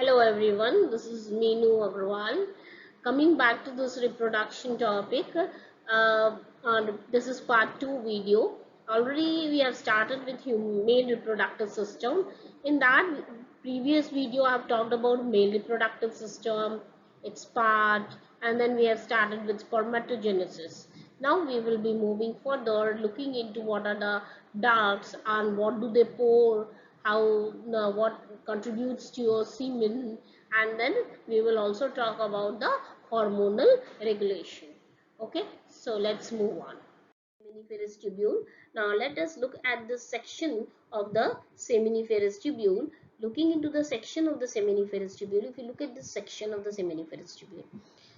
Hello everyone, this is Meenu Agrawal. Coming back to this reproduction topic, this is part 2 video. Already we have started with male reproductive system. In that previous video I have talked about male reproductive system, its part, and then we have started with spermatogenesis. Now we will be moving further, looking into what are the ducts and what do they pour, how what contributes to your semen, and then we will also talk about the hormonal regulation. Okay, so let's move on. Seminiferous tubule. Now let us look at this section of the seminiferous tubule. Looking into the section of the seminiferous tubule, if you look at this section of the seminiferous tubule,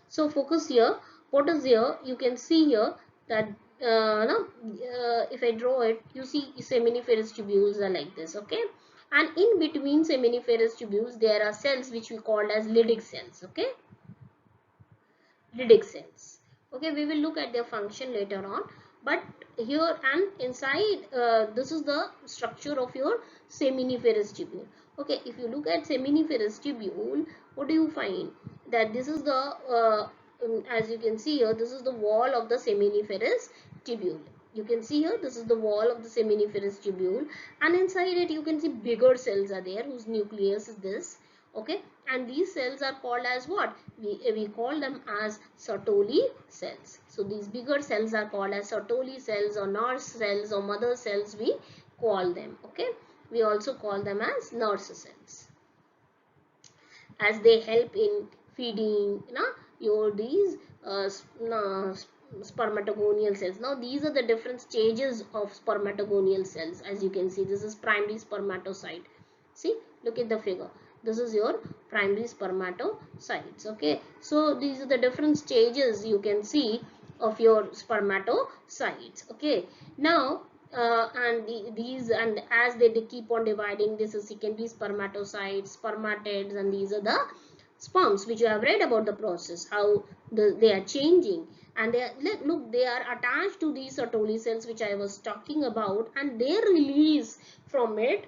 so focus here. What is here? You can see here that if I draw it, you see seminiferous tubules are like this. Okay, and in between seminiferous tubules there are cells which we call as Leydig cells. Okay, Leydig cells. Okay, we will look at their function later on, but here and inside this is the structure of your seminiferous tubule. Okay, if you look at seminiferous tubule, what do you find? That this is the as you can see here, this is the wall of the seminiferous tubule. You can see here, this is the wall of the seminiferous tubule, and inside it you can see bigger cells are there whose nucleus is this. Okay, and these cells are called as what? We call them as Sertoli cells. So these bigger cells are called as Sertoli cells or nurse cells or mother cells, we call them. Okay, we also call them as nurse cells, as they help in feeding your these spermatogonial cells. Now these are the different stages of spermatogonial cells. As you can see, this is primary spermatocyte. See, look at the figure. This is your primary spermatocytes. Okay, so these are the different stages you can see of your spermatocytes. Okay, now these, and as they keep on dividing, this is secondary spermatocytes, spermatids, and these are the sperms, which you have read about the process, how they are changing, and they are attached to these Sertoli cells which I was talking about, and their release from it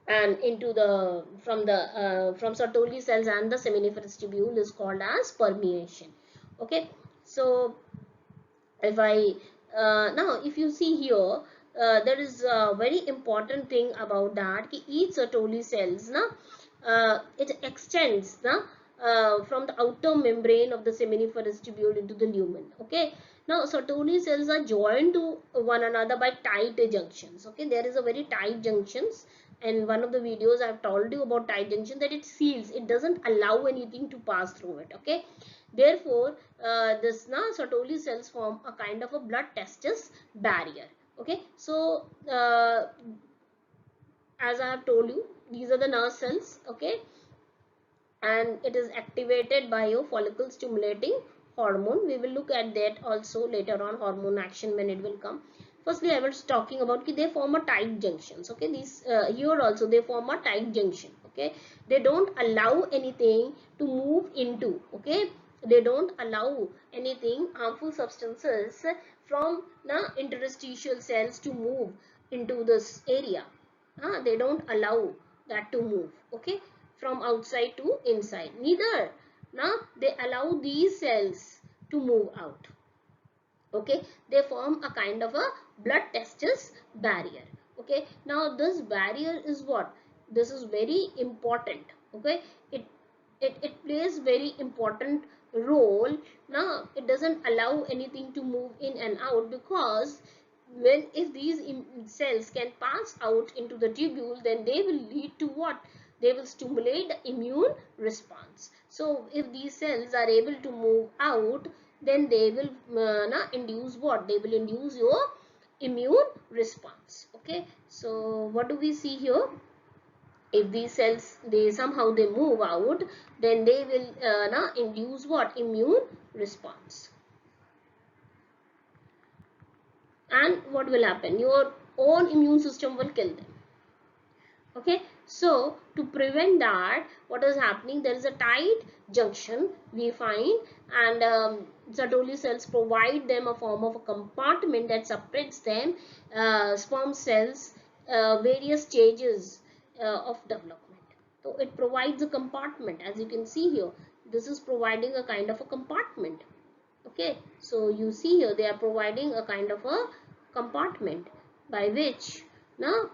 and into the from Sertoli cells and the seminiferous tubule is called as permeation. Okay, so if I now if you see here, there is a very important thing about that, each Sertoli cells it extends from the outer membrane of the seminiferous tubule into the lumen. Okay, now Sertoli cells are joined to one another by tight junctions. Okay, there is a very tight junctions, and one of the videos I've told you about tight junction, that it seals, it doesn't allow anything to pass through it. Okay, therefore this Sertoli cells form a kind of a blood testis barrier. Okay, so as I have told you, these are the nerve cells. Okay, and it is activated by your follicle stimulating hormone. We will look at that also later on, hormone action, when it will come. Firstly, I was talking about they form a tight junctions. Okay, these here also they form a tight junction. Okay, they don't allow anything to move into. Okay, they don't allow anything harmful substances from the interstitial cells to move into this area. They don't allow that to move. Okay, from outside to inside, neither now they allow these cells to move out. Okay, they form a kind of a blood testis barrier. Okay, now this barrier is what? This is very important. Okay, it plays very important role. Now it doesn't allow anything to move in and out, because if these cells can pass out into the tubule, then they will lead to what? They will stimulate the immune response. So if these cells are able to move out, then they will induce what? They will induce your immune response. Okay, so what do we see here? If these cells they move out, then they will induce what? Immune response. And what will happen? Your own immune system will kill them. Okay, so to prevent that, what is happening? There is a tight junction we find, and Sertoli cells provide them a form of a compartment that separates them sperm cells various stages of development. So it provides a compartment. As you can see here, this is providing a kind of a compartment. Okay, so you see here they are providing a kind of a compartment by which now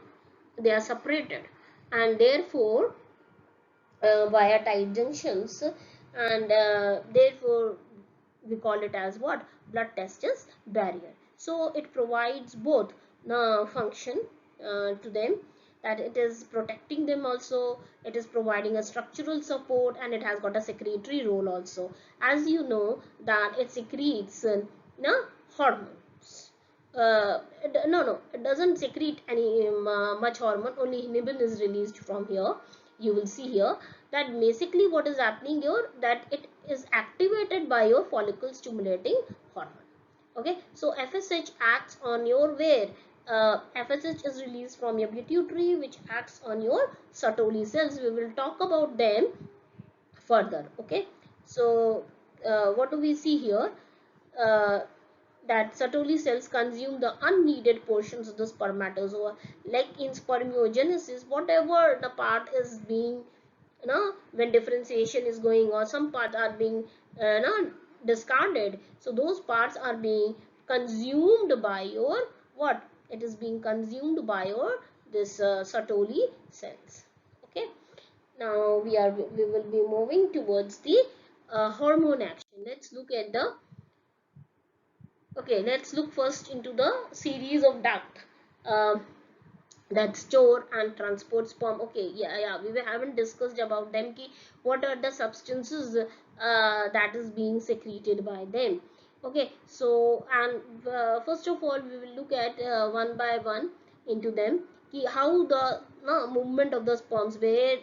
they are separated, and therefore via tight junctions, and therefore we call it as what, blood testis barrier. So it provides both function to them, that it is protecting them also, it is providing a structural support, and it has got a secretory role also. As you know that it secretes hormones. No, it doesn't secrete any much hormone, only inhibin is released from here. You will see here that basically what is happening here, that it is activated by your follicle stimulating hormone. Okay, so FSH acts on your where, FSH is released from your pituitary, which acts on your Sertoli cells. We will talk about them further. Okay, so what do we see here, uh, that Sertoli cells consume the unneeded portions of the spermatozoa. Like in spermiogenesis, whatever the part is being, when differentiation is going on, some parts are being discarded, so those parts are being consumed by your what, it is being consumed by your this Sertoli cells. Okay, now we will be moving towards the hormone action. Let's look at the, okay, let's look first into the series of duct that store and transport sperm. Okay, yeah, we haven't discussed about them ki what are the substances that is being secreted by them. Okay, so and first of all we will look at one by one into them ki how the movement of the sperms, where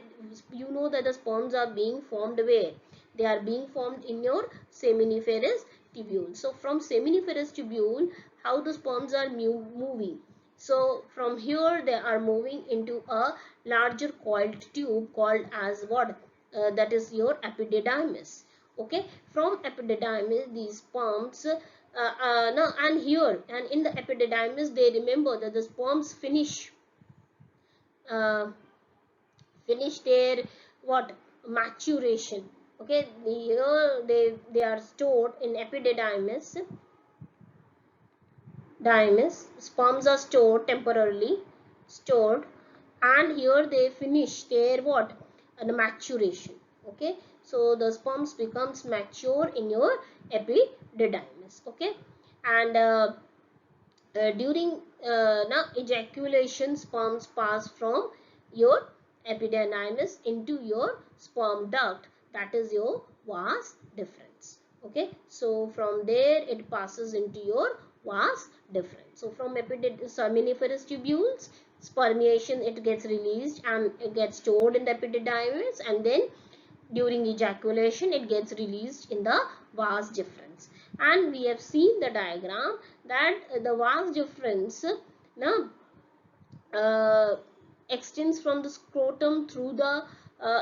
you know that the sperms are being formed, where they are being formed in your seminiferous tubule. So from seminiferous tubule, how the sperms are moving, so from here they are moving into a larger coiled tube called as what, that is your epididymis. Okay, from epididymis these sperms no, and here and in the epididymis, they remember that the sperms uh, finish their what, maturation. Okay, here they are stored in epididymis. Sperms are stored temporarily, stored, and here they finish their what, the maturation. Okay, so the sperms becomes mature in your epididymis. Okay, and during now ejaculation, sperms pass from your epididymis into your sperm duct, that is your vas deferens. Okay, so from there it passes into your vas deferens. So from seminiferous tubules, spermiation, it gets released and it gets stored in the epididymis, and then during ejaculation it gets released in the vas deferens. And we have seen the diagram that the vas deferens now extends from the scrotum through the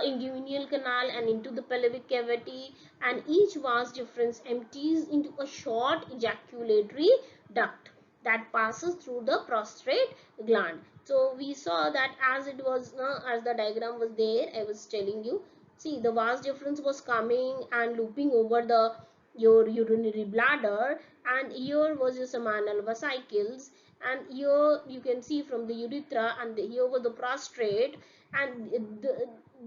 inguinal canal and into the pelvic cavity, and each vas deferens empties into a short ejaculatory duct that passes through the prostate gland. So we saw that as it was as the diagram was there, I was telling you, see the vas deferens was coming and looping over the your urinary bladder, and here was your seminal vesicles, and here you can see from the urethra, and here was the prostate, and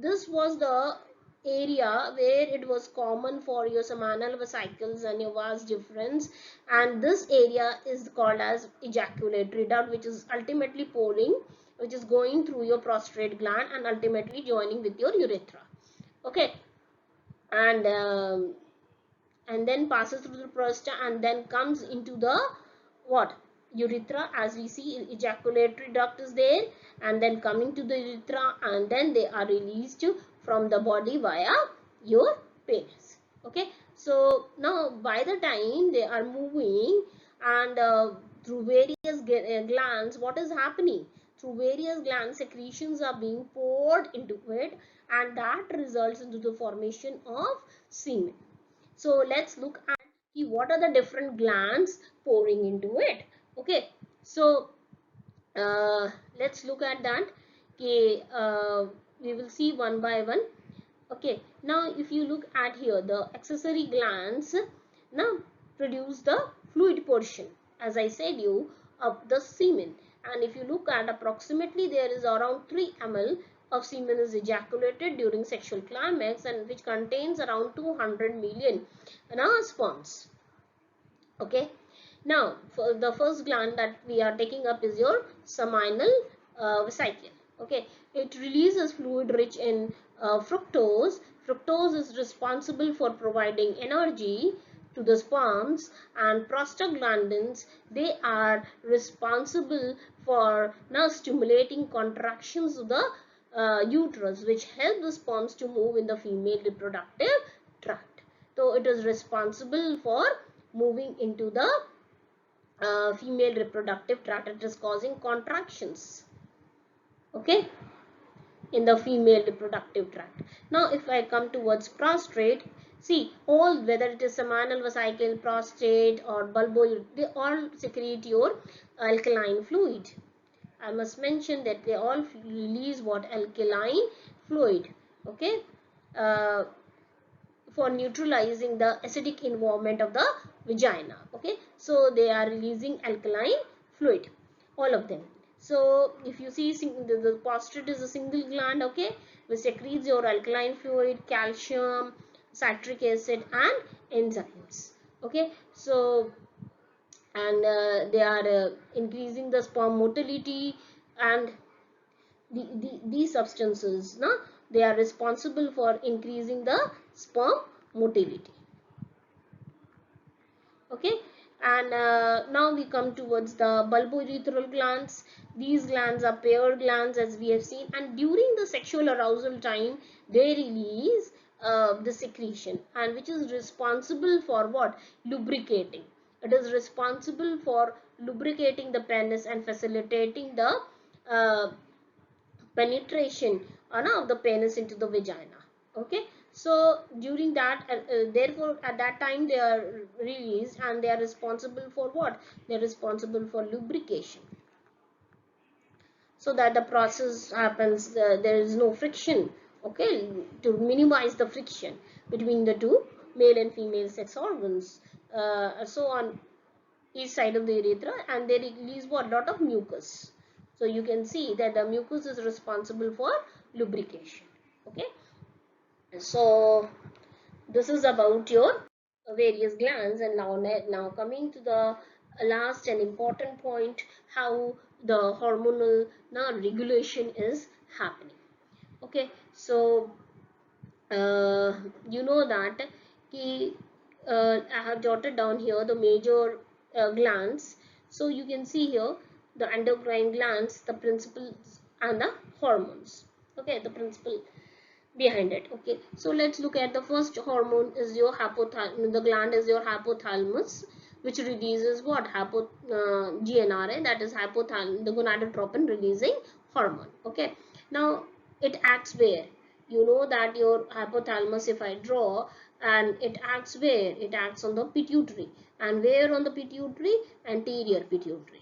this was the area where it was common for your seminal vesicles and your vas deferens, and this area is called as ejaculatory duct, which is ultimately pouring, which is going through your prostate gland and ultimately joining with your urethra. Okay, and then passes through the prostate and then comes into the what, urethra. As we see, ejaculatory duct is there, and then coming to the urethra, and then they are released from the body via your penis. Okay, so now by the time they are moving, and through various glands, what is happening, through various glands secretions are being poured into it, and that results into the formation of semen. So let's look at what are the different glands pouring into it. Okay, so let's look at that. Okay, we will see one by one. Okay, now if you look at here, the accessory glands now produce the fluid portion, as I said you, of the semen. And if you look at, approximately there is around 3 ml of semen is ejaculated during sexual climax, and which contains around 200 million sperms. Okay, now for the first gland that we are taking up is your seminal vesicle. Okay, it releases fluid rich in fructose. Fructose is responsible for providing energy to the sperms, and prostaglandins, they are responsible for now stimulating contractions of the uterus, which help the sperms to move in the female reproductive tract. So it is responsible for moving into the female reproductive tract. It is causing contractions, okay, in the female reproductive tract. Now if I come towards prostate, see, all, whether it is seminal vesicle, prostate or bulboid, they all secrete your alkaline fluid. I must mention that they all release what? Alkaline fluid, okay, uh, for neutralizing the acidic environment of the vagina. Okay, so they are releasing alkaline fluid, all of them. So if you see, the prostate is a single gland, okay, which secretes your alkaline fluid, calcium, citric acid and enzymes. Okay, so and they are increasing the sperm motility, and these substances, no, they are responsible for increasing the sperm motility. Okay, and now we come towards the bulbourethral glands. These glands are paired glands, as we have seen, and during the sexual arousal time they release the secretion, and which is responsible for what? Lubricating. It is responsible for lubricating the penis and facilitating the uh, penetration of the penis into the vagina. Okay, so during that therefore at that time they are released, and they are responsible for what? They are responsible for lubrication, so that the process happens, there is no friction, okay, to minimize the friction between the two male and female sex organs, so on each side of the urethra, and they release what? Lot of mucus. So you can see that the mucus is responsible for lubrication. Okay, so this is about your various glands. And now coming to the last and important point, how the hormonal regulation is happening. Okay, so you know that I have jotted down here the major glands. So you can see here the endocrine glands, the principles and the hormones. Okay, the principle behind it. Okay, so let's look at the first hormone is your hypothalamus. The gland is your hypothalamus, which releases what? GnRH, that is hypothalamus, the gonadotropin releasing hormone. Okay, now it acts where? You know that your hypothalamus, if I draw, and it acts where? It acts on the pituitary. And where on the pituitary? Anterior pituitary.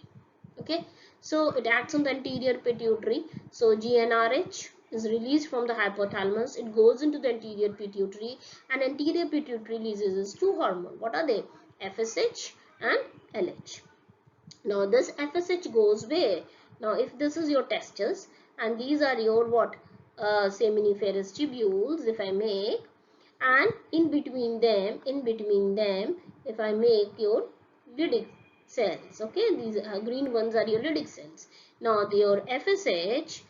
Okay, so it acts on the anterior pituitary. So GnRH is released from the hypothalamus, it goes into the anterior pituitary, and anterior pituitary releases two hormones. What are they? FSH and LH. Now this FSH goes where? Now if this is your testes, and these are your what? Seminiferous tubules, if I make, and in between them, if I make your Leydig cells. Okay, these green ones are your Leydig cells. Now your FSH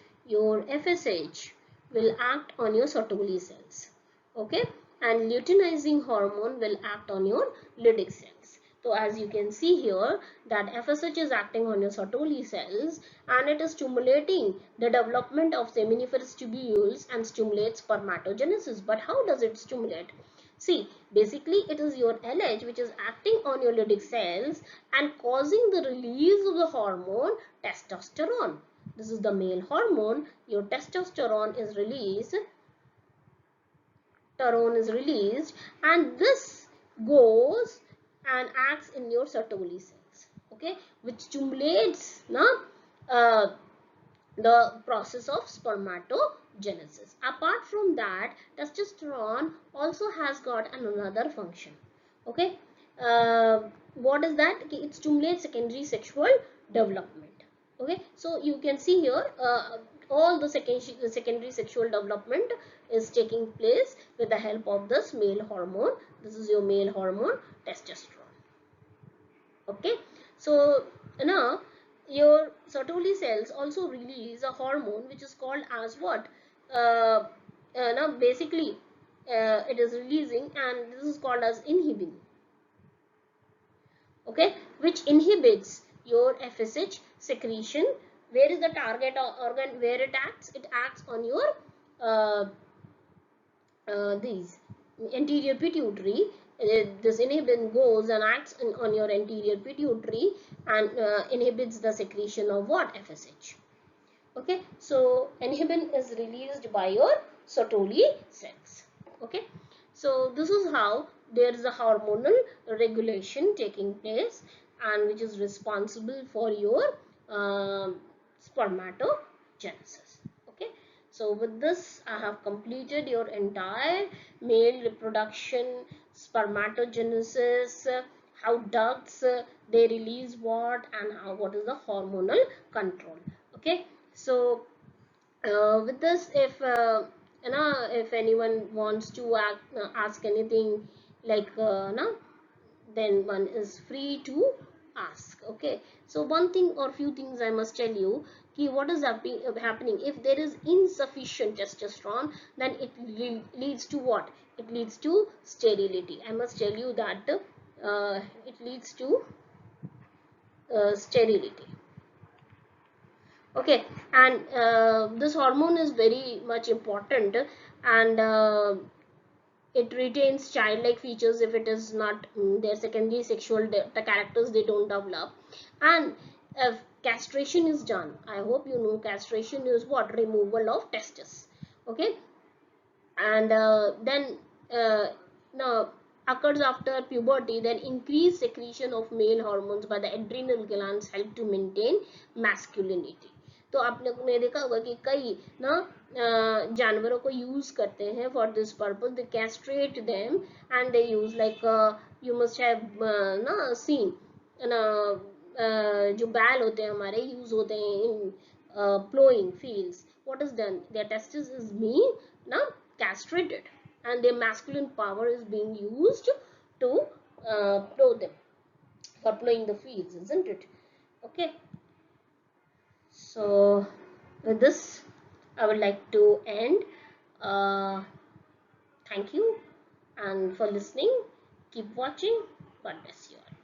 will act on your Sertoli cells. Okay, and luteinizing hormone will act on your Leydig cells. So as you can see here that FSH is acting on your Sertoli cells, and it is stimulating the development of seminiferous tubules and stimulates spermatogenesis. But how does it stimulate? See, basically it is your LH which is acting on your Leydig cells and causing the release of the hormone testosterone. This is the male hormone. Your testosterone is released, and this goes and acts in your Sertoli cells, okay, which stimulates the process of spermatogenesis. hormonogenesis. Apart from that, testosterone also has got another function. Okay, what is that? Okay, it stimulates secondary sexual development. Okay, so you can see here all the secondary sexual development is taking place with the help of this male hormone. This is your male hormone, testosterone. Okay, so now your Sertoli cells also release a hormone which is called as what? Now basically it is releasing, and this is called as inhibin. Okay, which inhibits your FSH secretion. Where is the target organ where it acts? It acts on your uh, these anterior pituitary. This inhibin goes and acts on your anterior pituitary and inhibits the secretion of what? FSH. Okay, so inhibin is released by your Sertoli cells. Okay, so this is how there is a hormonal regulation taking place, and which is responsible for your spermatogenesis. Okay, so with this I have completed your entire male reproduction, spermatogenesis, how ducts they release what, and how what is the hormonal control. Okay, so with this, if anyone wants to ask anything like then one is free to ask. Okay, so one thing or few things I must tell you, what is happening if there is insufficient testosterone, then it leads to what? It leads to sterility. I must tell you that it leads to sterility. Okay, and this hormone is very much important, and it retains childlike features if it is not their secondary sexual the characters they don't develop. And if castration is done, I hope you know castration is what? Removal of testes. Okay, and then now occurs after puberty, then increased secretion of male hormones by the adrenal glands help to maintain masculinity. तो आप लोग ने देखा होगा कि कई ना जानवरों को यूज करते हैं for this purpose, they castrate them and they use like you must have ना सीन ना जो बैल होते हैं हमारे यूज होते हैं इन plowing fields. What is done? Their testes is being now castrated, and their masculine power is being used to plow them, for plowing the fields, isn't it? Okay, so with this I would like to end. uh, Thank you and for listening. Keep watching. God bless you all.